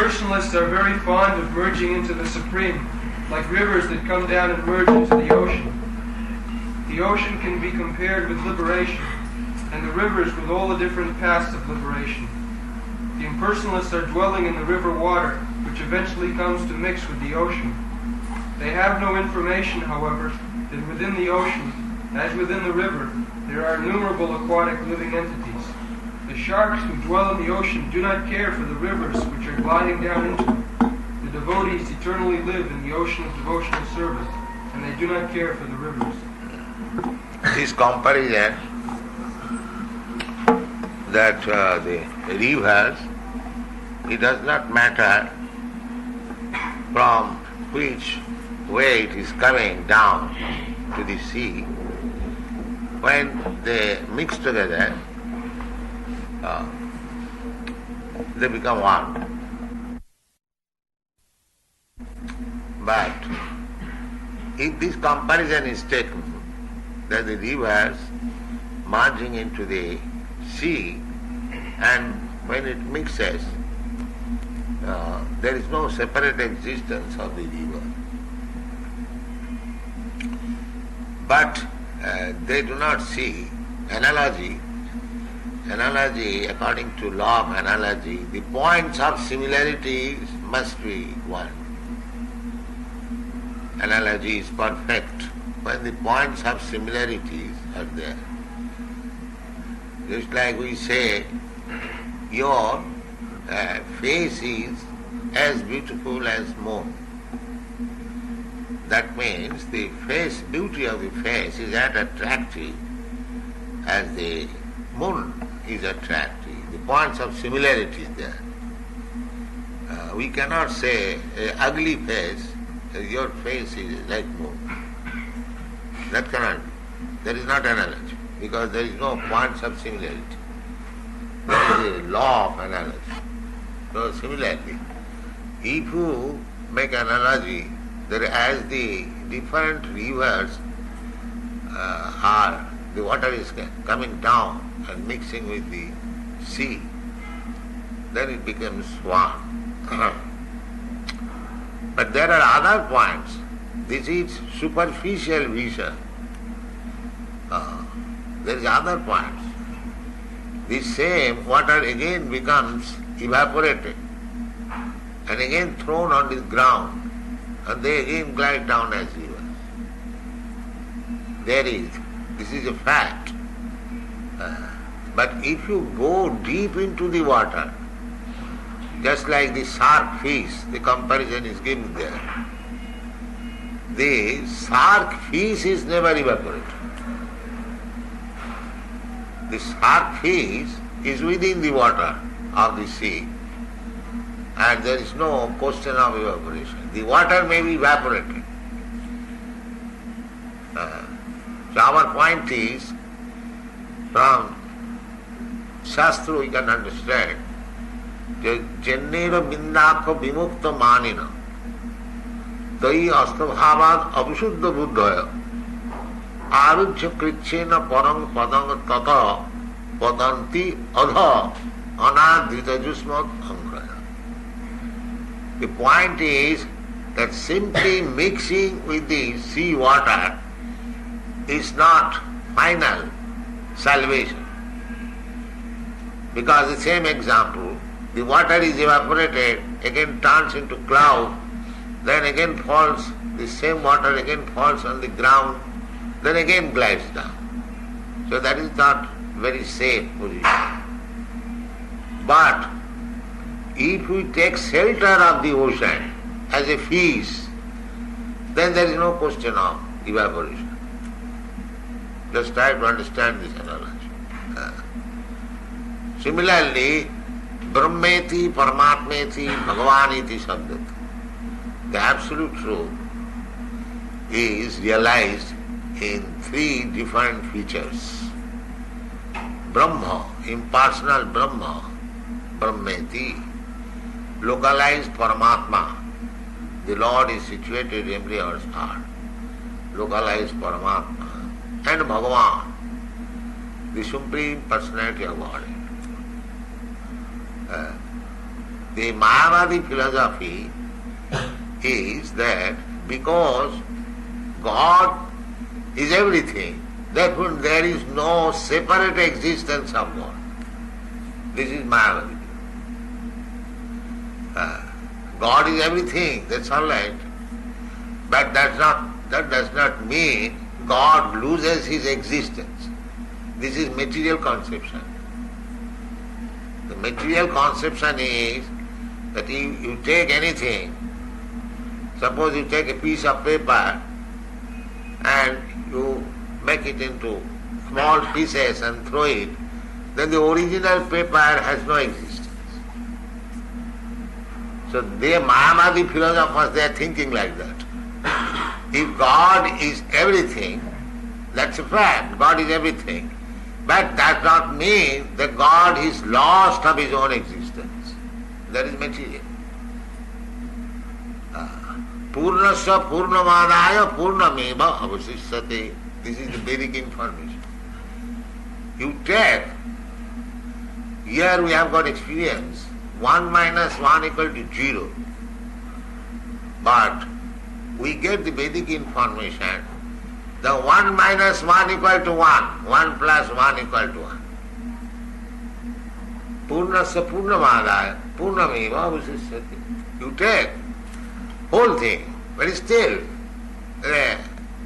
impersonalists are very fond of merging into the Supreme, like rivers that come down and merge into the ocean. The ocean can be compared with liberation, and the rivers with all the different paths of liberation. The impersonalists are dwelling in the river water, which eventually comes to mix with the ocean. They have no information, however, that within the ocean, as within the river, there are innumerable aquatic living entities. The sharks who dwell in the ocean do not care for the rivers which are gliding down into them. The devotees eternally live in the ocean of devotional service, and they do not care for the rivers. This comparison that the rivers, it does not matter from which way it is coming down to the sea. When they mix together, they become one. But if this comparison is taken, that the rivers merging into the sea, and when it mixes, there is no separate existence of the river. But they do not see analogy. Analogy, according to law of analogy, the points of similarities must be one. Analogy is perfect when the points of similarities are there. Just like we say, your face is as beautiful as moon. That means the face, beauty of the face is as attractive as the moon is attractive. The points of similarity is there. We cannot say an ugly face, your face is like moon. That cannot be. There is not analogy, because there is no points of similarity. There is a law of analogy. So similarly, if you make analogy, that as the different rivers are, the water is coming down and mixing with the sea, then it becomes one. But there are other points. This is superficial vision. There is other points. The same water again becomes evaporated and again thrown on the ground, and they again glide down as rivers. This is a fact. But if you go deep into the water, just like the shark fish, the comparison is given there. The shark fish is never evaporated. The shark fish is within the water of the sea, and there is no question of evaporation. The water may be evaporated. So our point is, from Shastra we can understand, jnana bindakha vimukta manina tai astabhavad avishuddha buddhaya arujya kṛṣṇa parang padang tata padanti adha anadhrita jusmat angraya. The point is that simply mixing with the sea water is not final salvation. Because the same example, the water is evaporated, again turns into cloud, then again falls, the same water again falls on the ground, then again glides down. So that is not very safe position. But if we take shelter of the ocean as a fish, then there is no question of evaporation. Just try to understand this analogy. Similarly, Brahmeti, Paramatmeti, Bhagavaniti Sabdati. The absolute truth is realized in three different features. Brahma, impersonal Brahma, Brahmeti, localized Paramatma. The Lord is situated in every other's heart. Localized Paramatma. And Bhagavan, the Supreme Personality of Godhead. The Māyāvādī philosophy is that because God is everything, therefore there is no separate existence of God. This is Māyāvādī. God is everything, that's all right. But that does not mean God loses his existence. This is material conception. The material conception is that you take anything, suppose you take a piece of paper and you make it into small pieces and throw it, then the original paper has no existence. So the Māyāvādī philosophers, they are thinking like that. If God is everything, that's a fact, God is everything. But that does not mean that God is lost of his own existence. That is material. Purnasya purnamādāya purnameva avasishyate. This is the Vedic information. You take, here we have got experience, 1 minus 1 equal to 0. But we get the Vedic information, the 1 minus 1 equal to 1, 1 plus 1 equal to 1. Purnasya purnamādāya purnameva avasishyate. You take whole thing, but still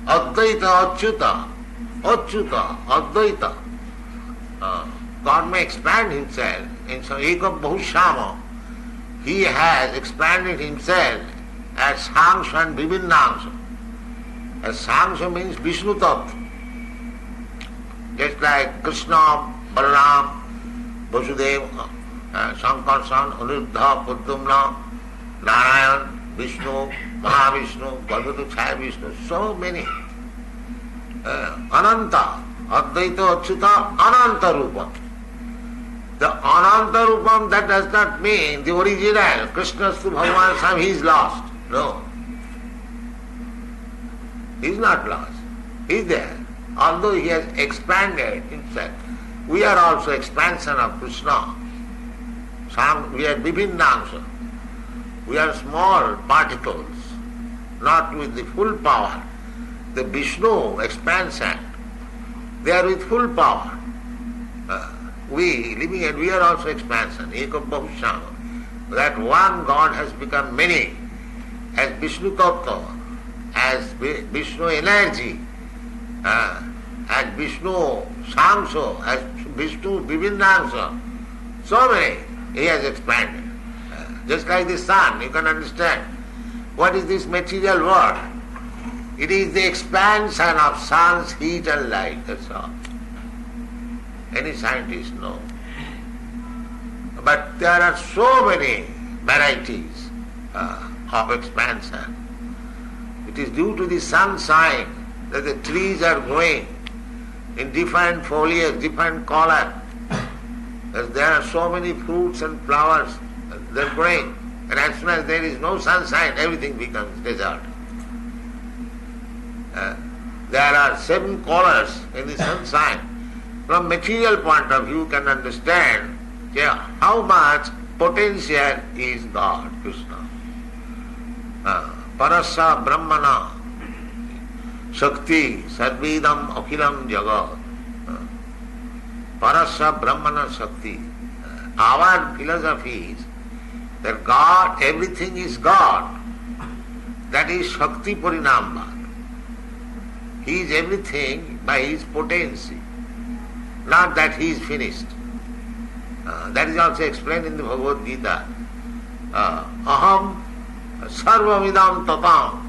Advaita Achyuta, Advaita. God may expand himself in some ekam bahushyama. He has expanded himself as saṅsha and vibhinnaṅsha. As saṅsha means Vishnu Tattva. Just like Kṛṣṇa, Balaram, Vasudeva, Sankarsan, Aniruddha, Pradyumna, Narayan, Vishnu, Mahavishnu, Garbhodakshay Vishnu, so many. Ananta, Advaita Achyuta, Ananta Rupa. The Ananta Rupam, that does not mean the original, Krishnastu Bhagavan Sam, he is lost. No. He is not lost. He is there. Although he has expanded himself. We are also expansion of Krishna. We are vibhinnaṅsha. We are small particles, not with the full power. The Vishnu expansion, they are with full power. We living and we are also expansion, ekam bahushyama. That one God has become many, as Vishnu Tattva, as Vishnu energy, as Vishnu saṅsha, as Vishnu vibhinnaṅsha. So many, he has expanded. Just like the sun, you can understand. What is this material world? It is the expansion of sun's heat and light, that's all. Any scientist knows. But there are so many varieties of expansion. It is due to the sunshine that the trees are growing in different foliage, different color. There are so many fruits and flowers, they are growing. And as soon as there is no sunshine, everything becomes desert. There are 7 colors in the sunshine. From material point of view, you can understand how much potential is God, Krishna. Parasya Brahmana Shakti Sarvidam Akhilam Jagat. Parasya Brahmana Shakti. Our philosophy is that God, everything is God. That is Shakti Parinamba. He is everything by his potency. Not that he is finished. That is also explained in the Bhagavad Gita. Ahaṁ sarvamidam tatam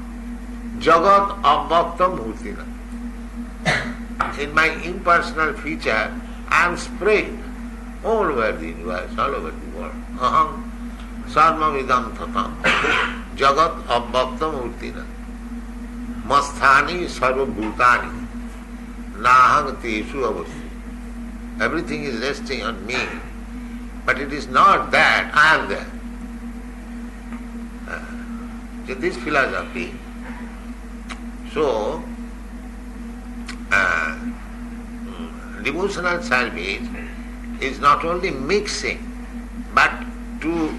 jagat abhaktam bhutina. In my impersonal feature, I am spread all over the universe, all over the world. Ahaṁ sarvamidam tatam jagat abhaktam bhutina. Masthani sarvabhutani nahang teshu avasya. Everything is resting on me, but it is not that I am there. So this philosophy, so devotional service is not only mixing, but to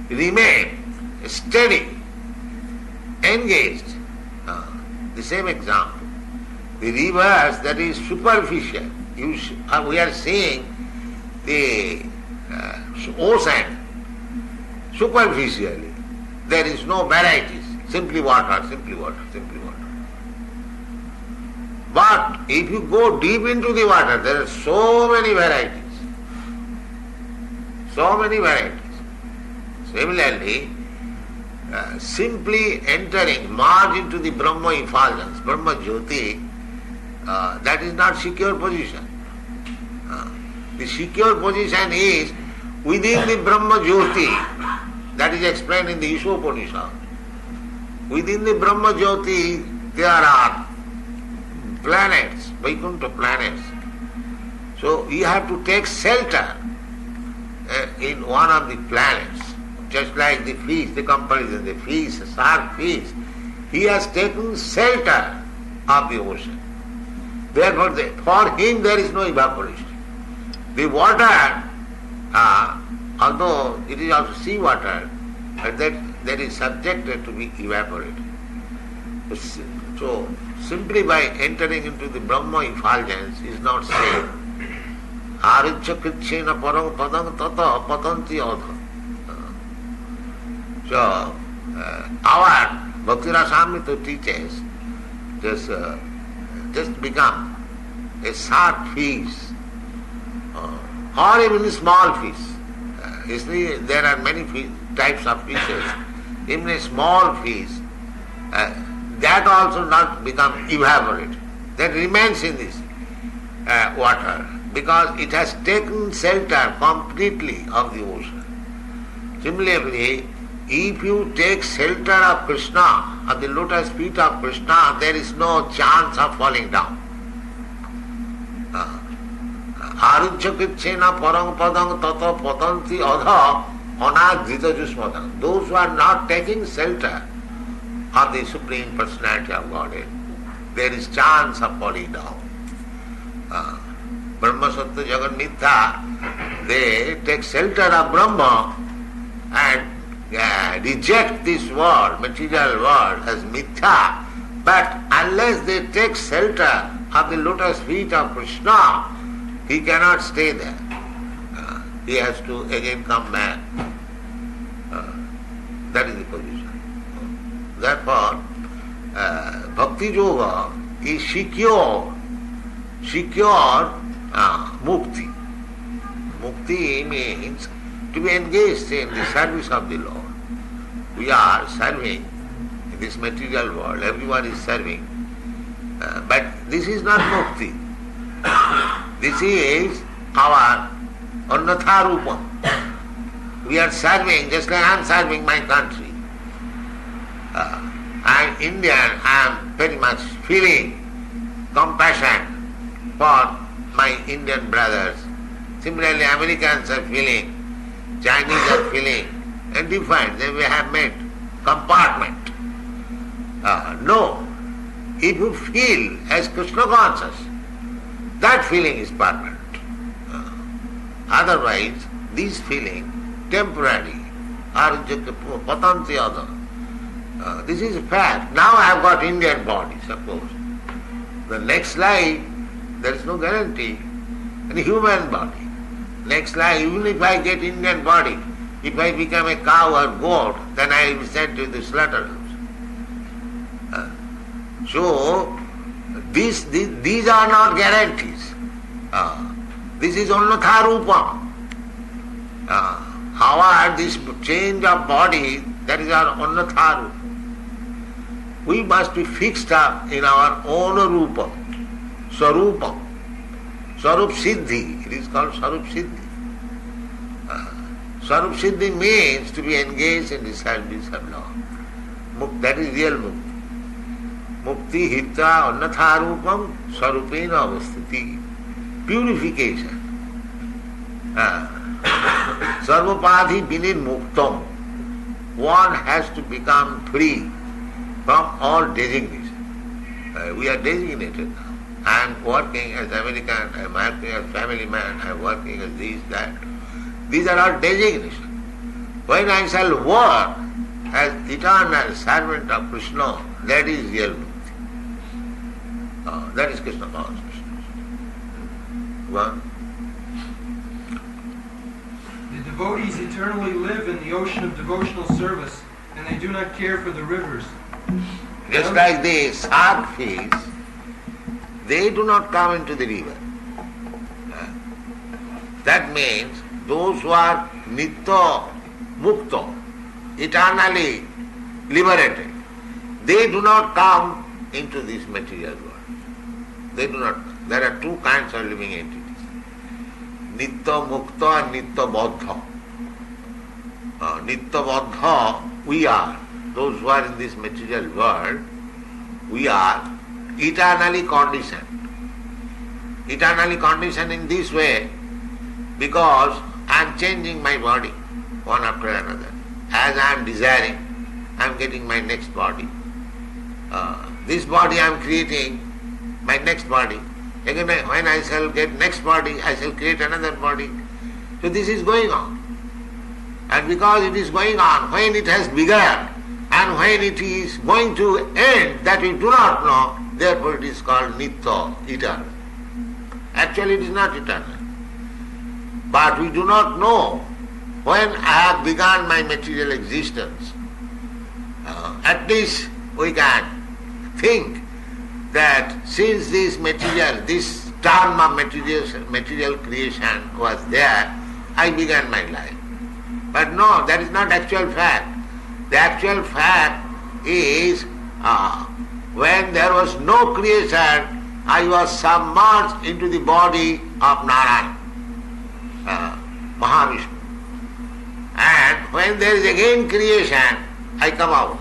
remain steady, engaged. The same example. The rivers that is superficial. We are seeing the ocean superficially. There is no varieties. Simply water, simply water, simply water. But if you go deep into the water, there are so many varieties. So many varieties. Similarly, simply entering, merge into the Brahma effulgence, Brahma Jyoti, that is not secure position. The secure position is within the Brahma Jyoti, that is explained in the Upanishad. Within the Brahma Jyoti, there are planets, Vaikuntha planets. So you have to take shelter in one of the planets. Just like the fish, the comparison, the fish, the shark fish, he has taken shelter of the ocean. Therefore, for him there is no evaporation. The water, although it is also sea water, but that is subjected to be evaporated. So, simply by entering into the Brahma effulgence is not safe. Āricca kṛṣṇa parang padang tata patanti adha. So, our Bhakti-rasamrita teaches just become a shark fish or even a small fish. You see, there are many types of fishes. Even a small fish, that also not become evaporated. That remains in this water because it has taken shelter completely of the ocean. Similarly, if you take shelter of Krishna, of the lotus feet of Krishna, there is no chance of falling down. Āricca kṛṣṇa parang padang tata patanti adha anādhrita jusmadam. Those who are not taking shelter of the Supreme Personality of Godhead, there is chance of falling down. Brahma Sattva Jagat Mithya, they take shelter of Brahma and reject this world, material world, as mithya, but unless they take shelter of the lotus feet of Krishna, he cannot stay there. He has to again come back. That is the position. Therefore, Bhakti Yoga is secure mukti. Mukti means to be engaged in the service of the Lord. We are serving in this material world, everyone is serving. But this is not mukti. This is our annatha rupa. We are serving just like I am serving my country. I am Indian, I am very much feeling compassion for my Indian brothers. Similarly, Americans are feeling, Chinese are feeling, and different. They may have made compartment. No. If you feel as Krishna conscious, that feeling is permanent. Otherwise, this feeling, temporary, patanti adha. This is a fact. Now I have got Indian body, suppose. The next life, there is no guarantee. And human body. Next life, even if I get Indian body, if I become a cow or goat, then I will be sent to the slaughterhouse. So, these are not guarantees. This is annatha rupa. However, this change of body, that is our annatha rupa. We must be fixed up in our own rupa, sarupa, sarup siddhi. It is called sarup siddhi. Sarup siddhi means to be engaged in the service of Lord. That is real mukti. Mukti hitta annatha rupam sarupena avasthiti. Purification. Sarvapadhi vinir muktam. One has to become free from all designation. We are designated now. I am working as American, I am working as family man, I am working as this, that. These are all designations. When I shall work as eternal servant of Krishna, that is real bhakti. That is Krishna consciousness. One. The devotees eternally live in the ocean of devotional service, and they do not care for the rivers. Just like the shark fish, they do not come into the river. That means those who are nitya mukta, eternally liberated, they do not come into this material world. They do not. There are two kinds of living entities. Nitya mukta and nitya baddha. Nitya baddha, we are. Those who are in this material world, we are eternally conditioned. Eternally conditioned in this way because I am changing my body one after another. As I am desiring, I am getting my next body. This body I am creating, my next body. Again, when I shall get next body, I shall create another body. So this is going on. And because it is going on, when it has begun and when it is going to end, that we do not know, therefore it is called nitya, eternal. Actually it is not eternal. But we do not know when I have begun my material existence. At least we can think that since this material, this term of material creation was there, I began my life. But no, that is not actual fact. The actual fact is when there was no creation, I was submerged into the body of Narayan, Mahavishnu. And when there is again creation, I come out.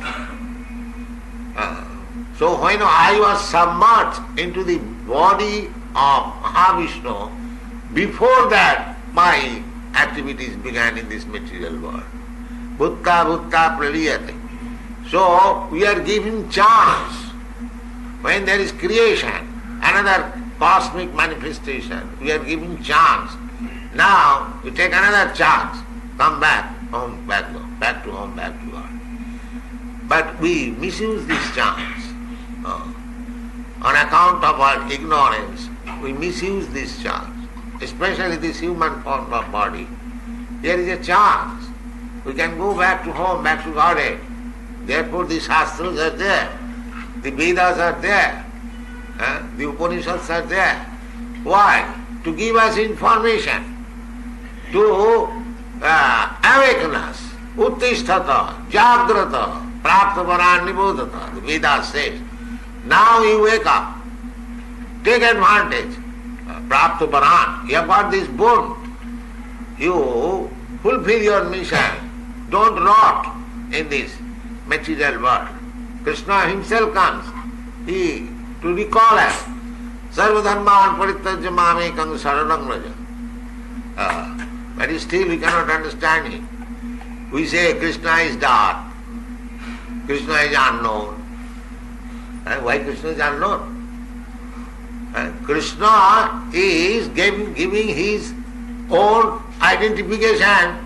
So when I was submerged into the body of Mahavishnu, before that my activities began in this material world. Bhutta praliyate. So we are given chance. When there is creation, another cosmic manifestation, we are given chance. Now we take another chance. Come back, home, back to home, back to God. But we misuse this chance. On account of our ignorance, we misuse this chance, especially this human form of body. There is a chance. We can go back to home, back to Godhead. Therefore the Shastras are there, the Vedas are there, the Upanishads are there. Why? To give us information, to awaken us. Uttisthata, jagrata, praptavarān nibodhata, the Vedas says. Now you wake up, take advantage. Praptavarān, you have got this boon. You fulfill your mission. Don't rot in this material world. Krishna himself comes to recall us. Sarvadharmān parityajya māmekam saranam vraja. But still we cannot understand him. We say Krishna is dark, Krishna is unknown. Why Krishna is unknown? Krishna is giving his own identification,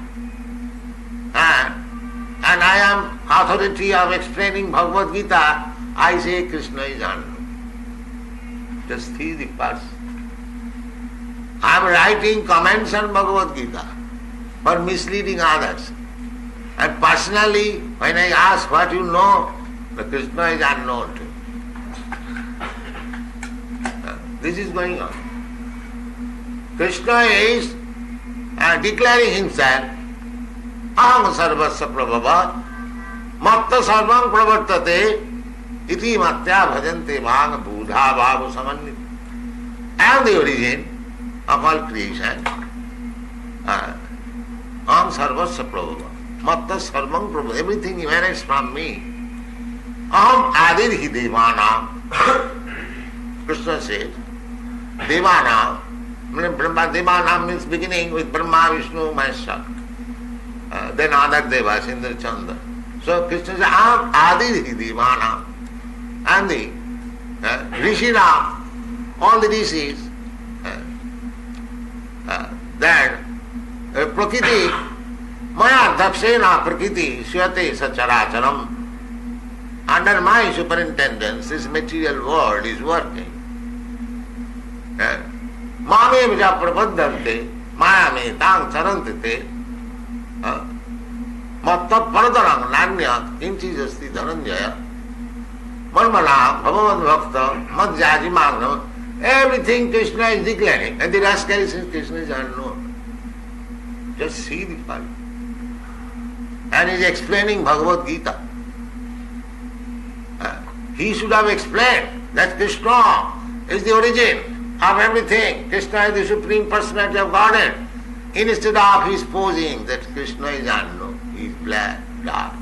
and I am authority of explaining Bhagavad Gita. I say Krishna is unknown. Just see the verse. I am writing comments on Bhagavad Gita for misleading others. And personally, when I ask what you know, the Krishna is unknown to me. This is going on. Krishna is declaring himself, ahaṁ sarvasya prabhava, matta sarvam pravartate, iti matya bhajante māṁ buddha bhava samannita. I am the origin of all creation. Ahaṁ sarvasya prabhava, matta sarvam prabhava, everything emanates from me. Ahaṁ adirhi devanam. Krishna says, Devanam, Devanam means beginning with Brahma, Vishnu, myself. Then other Devas, Indra, Chandra. So Krishna says, Aham Adirhi Devanam. And the Rishinam, all the rishis, then Prakriti, Maya dakshena prakriti syate sacharacharam. Under my superintendence, this material world is working. Mame vija prapaddante, maya me tang charantite, matta paradarang nanya kinchijasti dhananjaya, manmana bhagavan bhakta, madhyaji magnam. Everything Krishna is declaring, and the rascal says Krishna is unknown. Just see the folly. And he is explaining Bhagavad Gita. He should have explained that Krishna is the origin of everything. Krishna is the Supreme Personality of Godhead. Instead of his posing that Krishna is unknown, he is black, dark.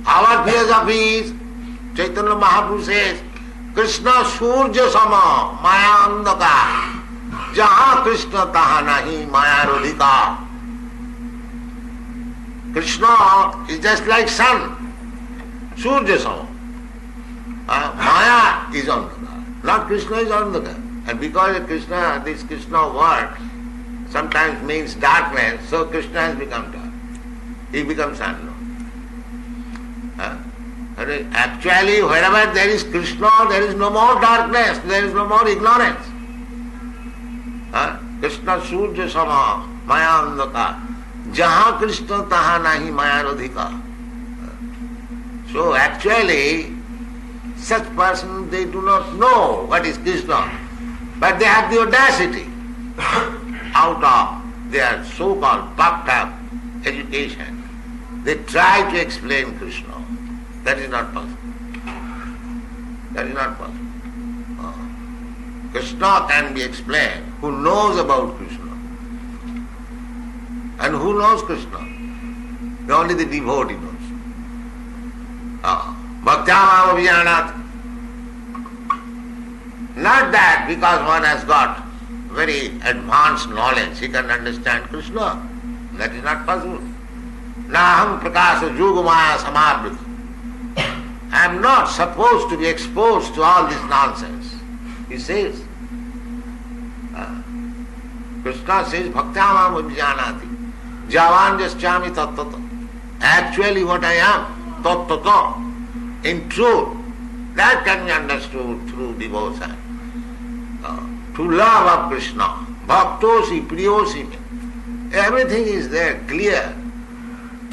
Our philosophy is, Chaitanya Mahaprabhu says, Krishna Surya Sama, Maya Andaka, Jaha Krishna Taha Nahi, Maya Rodhika. Krishna is just like sun, Surya Sama. Maya is Andaka, not Krishna is Andaka. And because Krishna, this Krishna word sometimes means darkness, so Krishna has become dark. He becomes unknown. Actually, wherever there is Krishna, there is no more darkness, there is no more ignorance. Krishna Surya Sama, Maya Andaka, Jaha Krishna Taha Nahi Maya Rodhika. So actually, such persons, they do not know what is Krishna, but they have the audacity out of their so-called puffed up education. They try to explain Krishna. That is not possible. That is not possible. Krishna can be explained who knows about Krishna. And who knows Krishna? Only the devotee knows. Bhakti-yogaṁ. Not that because one has got very advanced knowledge, he can understand Krishna. That is not possible. Nāhaṁ prakāsa yogamaya samāvrita. I am not supposed to be exposed to all this nonsense. He says. Krishna says, Bhakti-yogaṁ jñānati. Jāvān jaschāmi tattata. Actually what I am, tattata. In truth, that can be understood through devotion. To love of Krishna. Bhaktosi, priyosi. Everything is there, clear.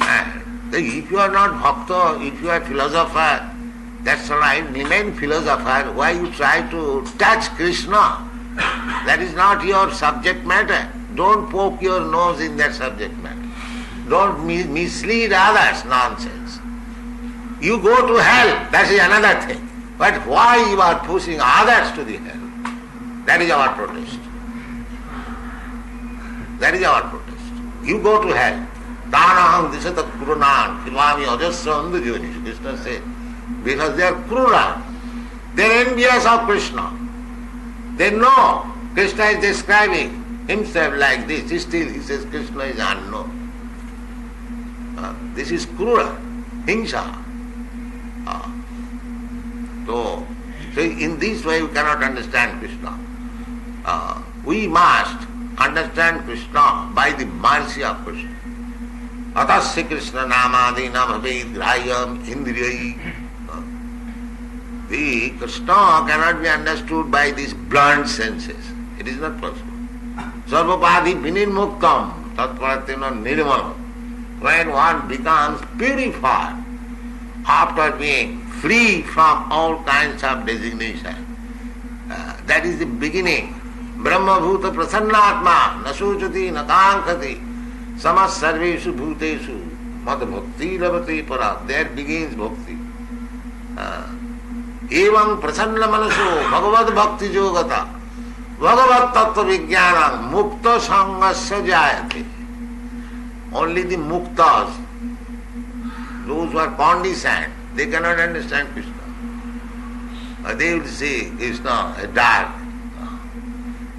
And if you are not bhakta, if you are philosopher, that's all right, remain philosopher. Why you try to touch Krishna? That is not your subject matter. Don't poke your nose in that subject matter. Don't mislead others, nonsense. You go to hell, that is another thing. But why you are pushing others to the hell? That is our protest. That is our protest. You go to hell. Ahaṁ dviṣataḥ krūrān, kṣipāmy ajasram yoniṣu. Krishna said, because they are krūrān. They are envious of Krishna. They know Krishna is describing himself like this. Still he says Krishna is unknown. This is krūrān, himsa. So in this way we cannot understand Krishna. We must understand Krishna by the mercy of Krishna. Atasya Kṛṣṇa nāmādīnam bhavet grāhyam indriyai. The Krishna cannot be understood by these blunt senses. It is not possible. Sarvapādhi vinirmuktam tatparatena nirmalam. When one becomes purified after being free from all kinds of designation, that is the beginning. Brahma bhuta prasannātma nasūchati natāṅkati samas sarveṣu bhūteṣu mad bhakti lavate para. There begins bhakti. Evaṁ prasanna manaso bhagavad bhakti yogata bhagavad tattva vijñānam mukta sangasya jayate. Only the muktas, those who are conditioned, they cannot understand Krishna. They will say Krishna is dark,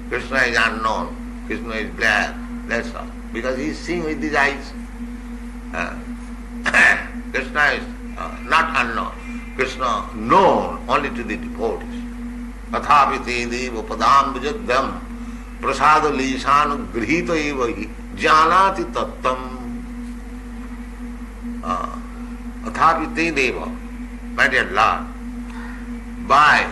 Krishna is unknown, Krishna is black, that's all. Because he is seeing with his eyes. Krishna is not unknown. Krishna known only to the devotees. Tathāpite deva padāṁ vijadam prasada lishanu grihita eva hi jñānati tattam athapi te deva. My dear Lord, by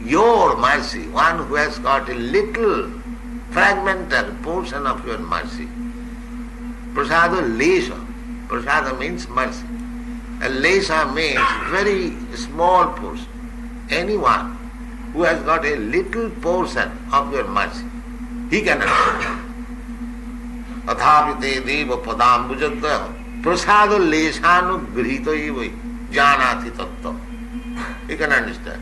your mercy, one who has got a little fragmental portion of your mercy, prasada lesha, prasada means mercy, and lesha means very small portion. Anyone who has got a little portion of your mercy, he can understand. Athapi te deva padambujadya prasada leshanu grihita eva jñānati tattam. He can understand.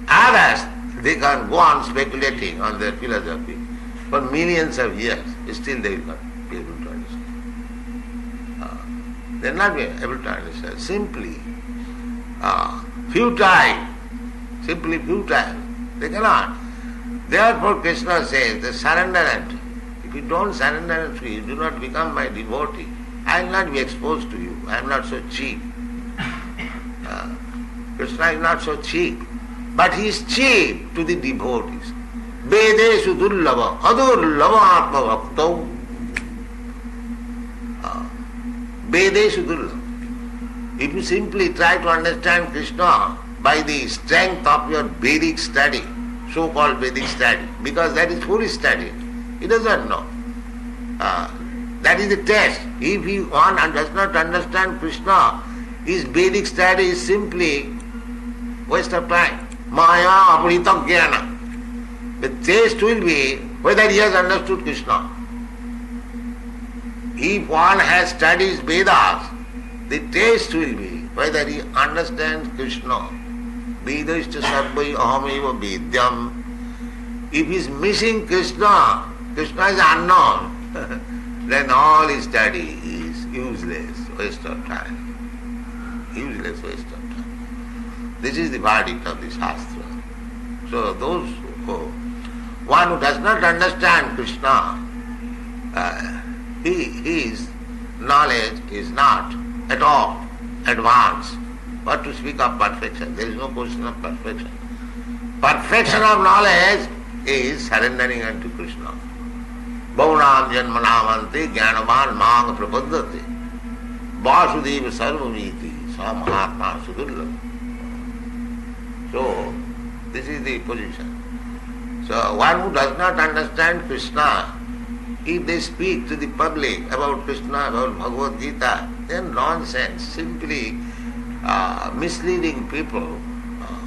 Others, they can go on speculating on their philosophy for millions of years, still they will not be able to understand. They will not be able to understand. Simply futile. Simply futile. They cannot. Therefore Krishna says, the surrender unto. If you don't surrender unto me, you do not become my devotee. I will not be exposed to you. I am not so cheap. Krishna is not so cheap. But he is cheap to the devotees. Vedeshu dullava, adurlava atma bhaktau. Vedeshu dullava. If you simply try to understand Krishna by the strength of your Vedic study, so-called Vedic study, because that is foolish study, he does not know. That is the test. If one does not understand Krishna, his Vedic study is simply waste of time. Māyāvādīs jnānam. The test will be whether he has understood Krishna. If one has studied Vedas, the test will be whether he understands Krishna. Vedascha sarvai ahaṁ vedyam. If he is missing Krishna, Krishna is unknown, then all his study is useless, waste of time. Useless waste of time. This is the verdict of the Shastra. So those one who does not understand Krishna, his knowledge is not at all advanced. But to speak of perfection, there is no question of perfection. Perfection of knowledge is surrendering unto Krishna. Bhavanam janmanamante jñānavan māṅa prapaddate vāsudeva sarvamīti sa mahatma sudurlabha. So, this is the position. So, one who does not understand Krishna, if they speak to the public about Krishna, about Bhagavad Gita, then nonsense, simply misleading people.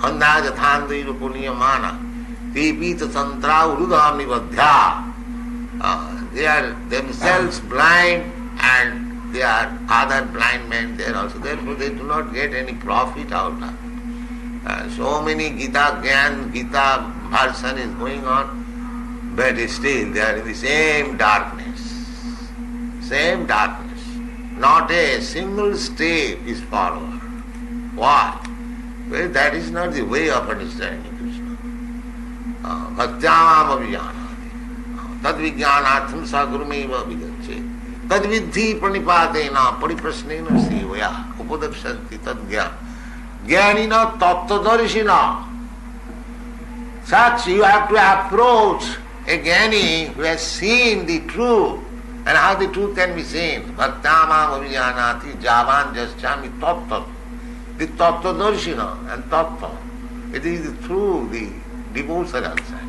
Andhājathandaiva punyamana tepita tantra urudāmi vadhya. They are themselves blind and they are other blind men there also. Therefore they do not get any profit out of it. So many Gita Gyan, Gita version is going on, but still they are in the same darkness. Same darkness. Not a single step is forward. Why? Well, that is not the way of understanding Krishna. Bhaktyāṁ abhijñānāti. Tad vijñānātham sagurumeva vigacchet. Tad vidhi pranipādena pariprasnena sevaya upadapshanti tad jnānam. Jnānina tattvadarshina. Such you have to approach a jnani who has seen the truth. And how the truth can be seen? Bhaktyāṁ abhijñānāti jāvān jaschāmi tattva. The tattvadarshina and tattva. It is through the devotional side.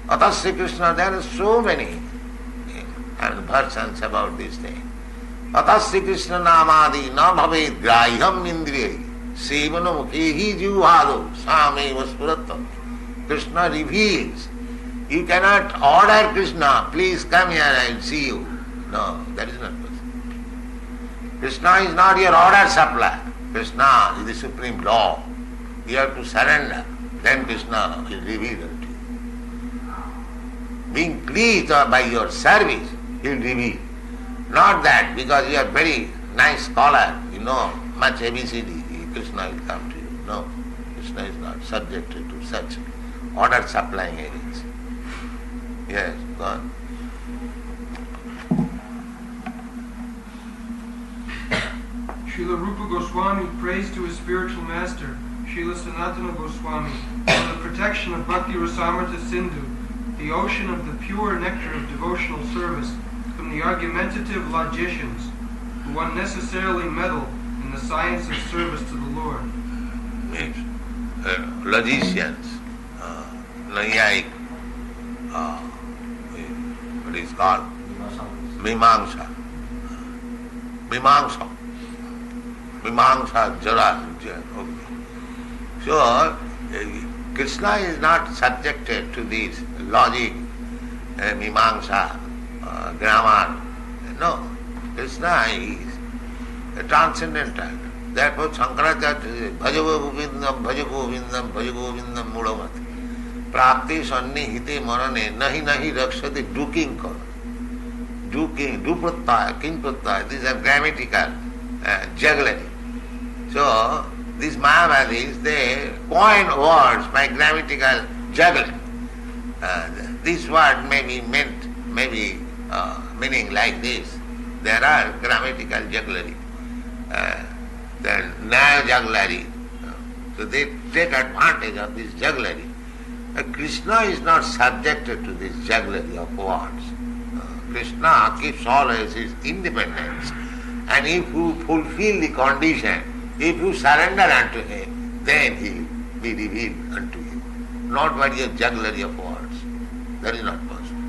Atasya Krishna, there are so many versions about this thing. Atasya Krishna namadi na bhavet grāhyam indriyai sevana mukhehi jivādo sameva smṛtir. Krishna reveals. You cannot order Krishna, please come here, I will see you. No, that is not possible. Krishna is not your order supplier. Krishna is the supreme law. You have to surrender. Then Krishna will reveal unto you. Being pleased by your service, he will reveal. Not that because you are very nice scholar, you know much ABCD, Krishna will come to you. No, Krishna is not subjected to such order supplying areas. Yes, go on. Srila Rupa Goswami prays to his spiritual master, Srila Sanatana Goswami, for the protection of Bhakti Rasamrita Sindhu, the ocean of the pure nectar of devotional service, from the argumentative logicians who unnecessarily meddle in the science of service to the Lord. Means logicians, Nayaik, what is called? Mimamsa. Mimamsa Jara. So, Krishna is not subjected to this logic, Mimamsa, grammar. No, Krishna is transcendental. Therefore, Shankaracharya says, Bhaja Govindam, Mulamati. Prapti sannihite marane, nahi rakshati, duking kar. Duking, du pratyaya, king pratyaya. These are grammatical jugglery. So, these Māyāvādīs, they coin words by grammatical juggling. This word may be meaning like this. There are grammatical jugglery. Then Nyaya jugglery. So they take advantage of this jugglery. Krishna is not subjected to this jugglery of words. Krishna keeps always his independence. And if you fulfill the condition, if you surrender unto him, then he will be revealed unto you. Not by your jugglery of words. That is not possible.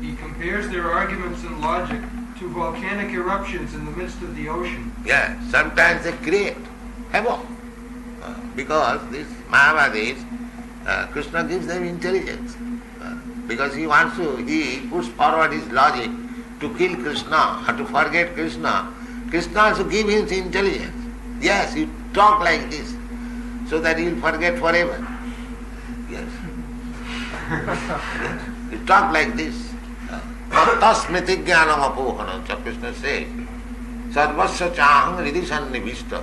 He compares their arguments and logic to volcanic eruptions in the midst of the ocean. Yeah, sometimes they create havoc. Because these Māyāvādīs, Krishna gives them intelligence. Because he puts forward his logic to kill Krishna or to forget Krishna. Krishna also gives him intelligence. Yes, you talk like this, so that he will forget forever. Yes. Yes. You talk like this. Mattaḥ jñānam apohanaṁ, Krishna says. Sarvasya cāhaṁ hṛdi sanniviṣṭo.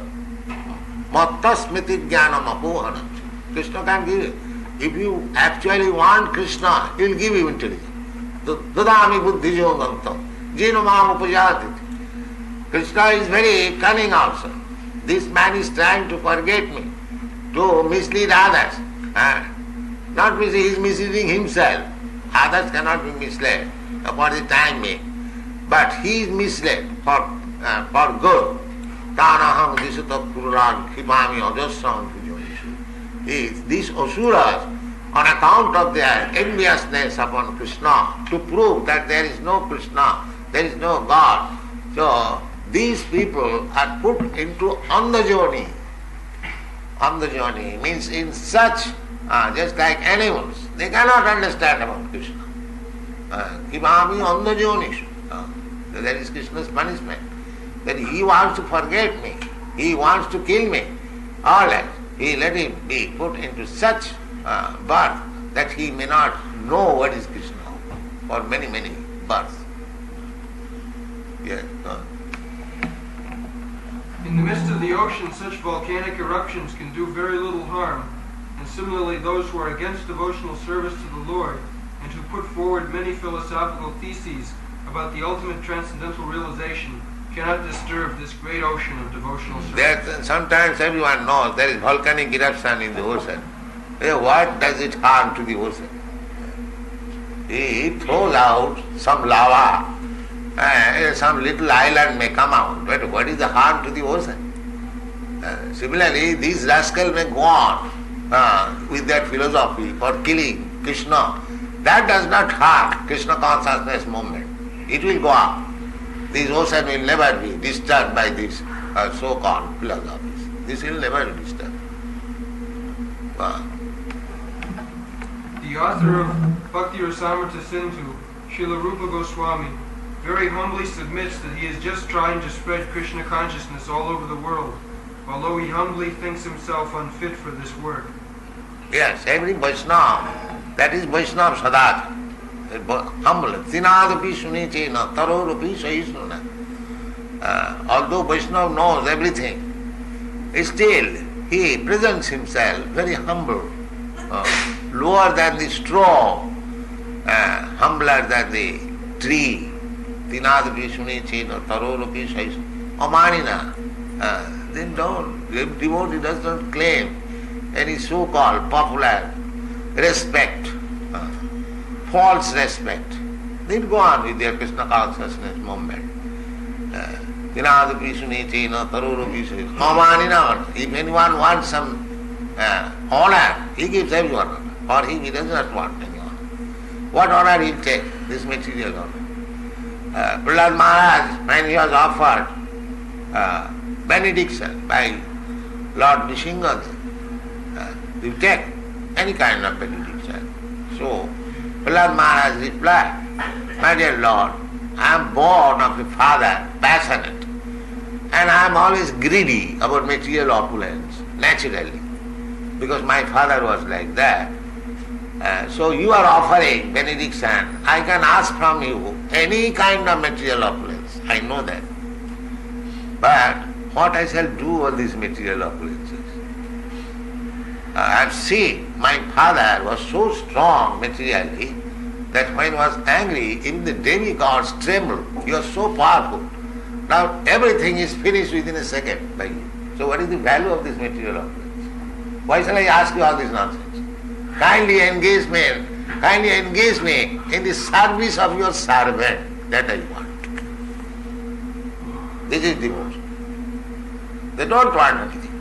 Mattaḥ jñānam apohanaṁ. Krishna can give it. If you actually want Krishna, he will give you intelligence. Dadāmi buddhi-yogaṁ, jñānam upayānti. Krishna is very cunning also. This man is trying to forget me, to mislead others. Not mislead, he is misleading himself. Others cannot be misled for the time being. But he is misled for good. Ahaṁ, dviṣataḥ, krūrān, kṣipāmy, ajasram, yoniṣu. These asuras, on account of their enviousness upon Krishna, to prove that there is no Krishna, there is no God. So, these people are put into on the journey. On the journey means in such, just like animals, they cannot understand about Krishna. Kṣipāmy on the yoniṣu. So that is Krishna's punishment. That he wants to forget me, he wants to kill me. All that. He let him be put into such birth that he may not know what is Krishna for many, many births. Yes. In the midst of the ocean, such volcanic eruptions can do very little harm, and similarly those who are against devotional service to the Lord and who put forward many philosophical theses about the ultimate transcendental realization cannot disturb this great ocean of devotional service. Sometimes everyone knows there is volcanic eruption in the ocean. What does it harm to the ocean? He throws out some lava, some little island may come out, but what is the harm to the ocean? Similarly, these rascals may go on with that philosophy for killing Krishna. That does not harm Krishna consciousness movement. It will go on. This ocean will never be disturbed by these so-called philosophies. This will never be disturbed. The author of Bhakti Rasamrita Sindhu, Srila Rupa Goswami, very humbly submits that he is just trying to spread Krishna consciousness all over the world, although he humbly thinks himself unfit for this work. Yes, every Vaishnava, that is Vaishnava Sadhana. Humble. Tinadapi sunichena, tarorapi sahisnuna. Although Vaishnava knows everything, still he presents himself very humble, lower than the straw, humbler than the tree. Tinadapi sunichena, tarorapi sahisnuna. Amanina, then don't. The devotee does not claim any so-called popular respect, false respect. Then go on with their Krishna consciousness movement. If anyone wants some honor, he gives everyone honor. For him, he does not want any honor. What honor he will take? This material honor. Prahlāda Maharaj, when he was offered benediction by Lord Nrsimhadev, he will take any kind of benediction. So, Prahlāda Maharaj replied, my dear Lord, I am born of a father, passionate, and I am always greedy about material opulence, naturally, because my father was like that. So you are offering benediction. I can ask from you any kind of material opulence. I know that. But what I shall do with these material opulences? I have seen my father was so strong materially that when he was angry, even the demigods trembled. He was so powerful. Now everything is finished within a second by you. So what is the value of this material opulence? Why shall I ask you all this nonsense? Kindly engage me in the service of your servant. That I want. This is devotion. They don't want anything.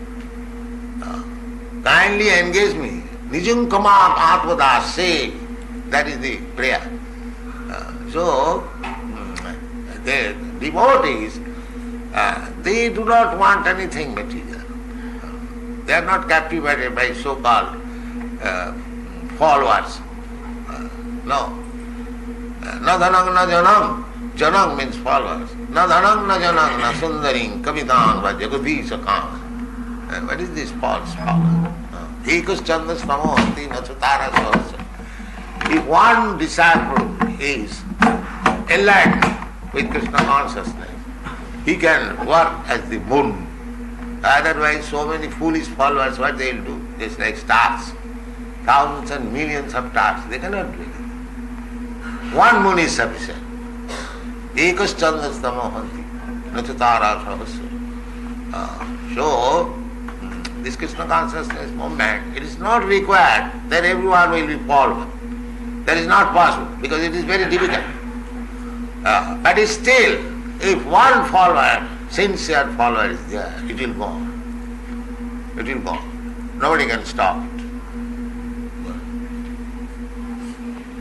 Kindly engage me. Nijum kamam atvadas, say. That is the prayer. So, the devotees, they do not want anything material. They are not captivated by so-called followers. No. Na dhanam na janam. Janam means followers. Na dhanam na janam na sundaring kavitāṁ va jagadiṣataḥ. What is this false follower? Ekaschandra svamohanti machatara sahasra. If one disciple is enlightened with Krishna consciousness, he can work as the moon. Otherwise, so many foolish followers, what they will do? Just like stars. Thousands and millions of stars, they cannot do it. One moon is sufficient. Ekaschandra svamohanti machatara sahasra. So, this Krishna consciousness movement, it is not required that everyone will be followed. That is not possible because it is very difficult. But still, if one follower, sincere follower is there, it will go on. It will go on. Nobody can stop it.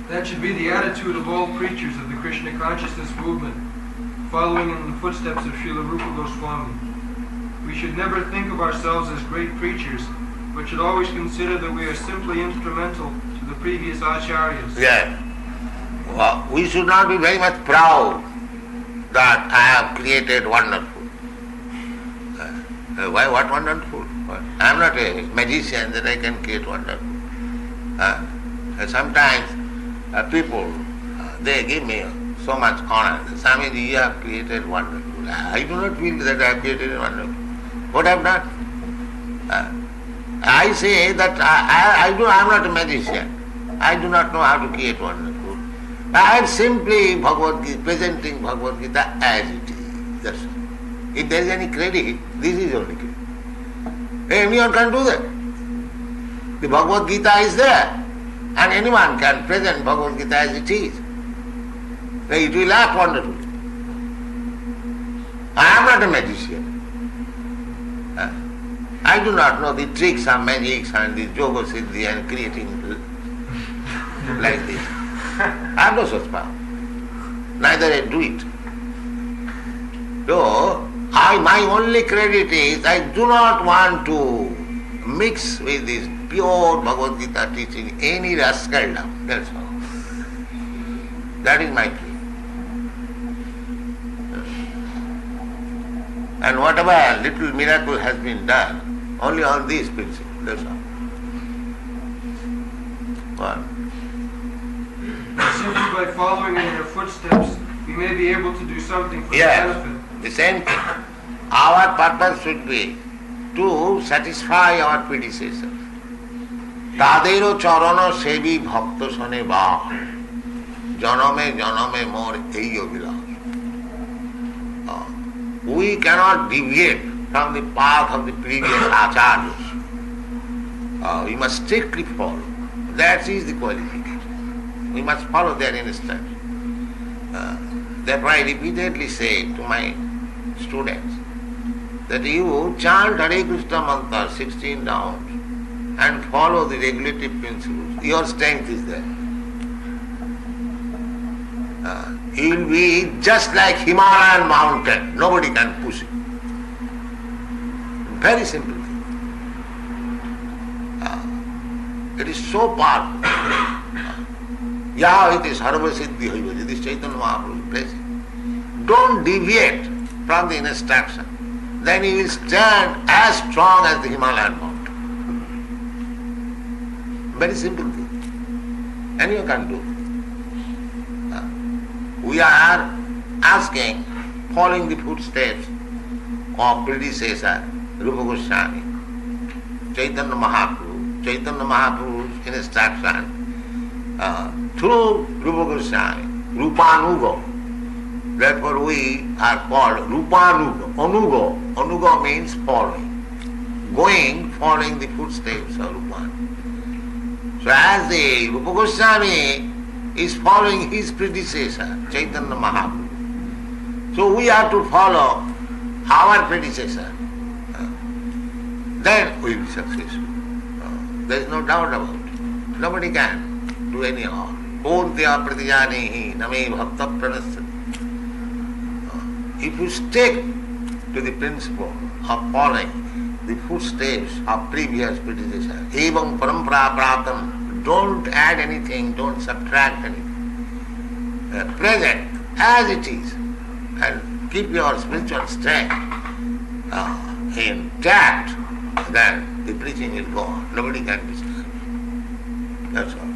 That should be the attitude of all preachers of the Krishna consciousness movement, following in the footsteps of Srila Rupa Goswami. We should never think of ourselves as great preachers, but should always consider that we are simply instrumental to the previous acharyas. Yes. Well, we should not be very much proud that I have created wonderful. Why? What wonderful? I am not a magician that I can create wonderful. Sometimes people, they give me so much honor. Swamiji, you have created wonderful. I do not feel that I have created wonderful. What I have done? I say that I am not a magician. I do not know how to create wonderful. I am simply Bhagavad Gita, presenting Bhagavad Gita as it is. That's all. If there is any credit, this is only credit. Anyone can do that. The Bhagavad Gita is there, and anyone can present Bhagavad Gita as it is. It will act wonderfully. I am not a magician. I do not know the tricks and magics and the yoga siddhi and creating like this. I have no such power. Neither I do it. So, my only credit is I do not want to mix with this pure Bhagavad Gita teaching any rascaldom. That's all. That is my plea. And whatever little miracle has been done, only on these principles, that's all. What? Simply by following in their footsteps, we may be able to do something for the benefit. The same thing. Our purpose should be to satisfy our predecessors. Tadero charana sevi bhakta sane ba janame more eiyo vilas. We cannot deviate from the path of the previous acharyas. We must strictly follow. That is the qualification. We must follow their instruction. Therefore I repeatedly say to my students that you chant Hare Krishna mantra 16 rounds and follow the regulative principles. Your strength is there. You will be just like Himalayan mountain. Nobody can push it. Very simple thing. It is so powerful. Yaha iti sarvasiddhi hoiva. This Chaitanya Mahaprabhu blessing. Don't deviate from the instruction. Then you will stand as strong as the Himalayan mountain. Very simple thing. And you can do. We are asking, following the footsteps of predecessor Rupa Goswami, Chaitanya Mahaprabhu's instruction through Rupa Goswami, Rupanuga. Therefore we are called Rupanuga. Anuga means following. Following the footsteps of Rupanuga. So as the Rupa Goswami is following his predecessor, Chaitanya Mahaprabhu, so we are to follow our predecessor. Then we will be successful. There is no doubt about it. Nobody can do any harm. Purtya pratijanihi name bhakta pranasati. If you stick to the principle of following the footsteps of previous predecessors, evam parampara pratam, don't add anything, don't subtract anything. Present as it is, and keep your spiritual strength intact, then the preaching will go on. Nobody can disturb. That's all.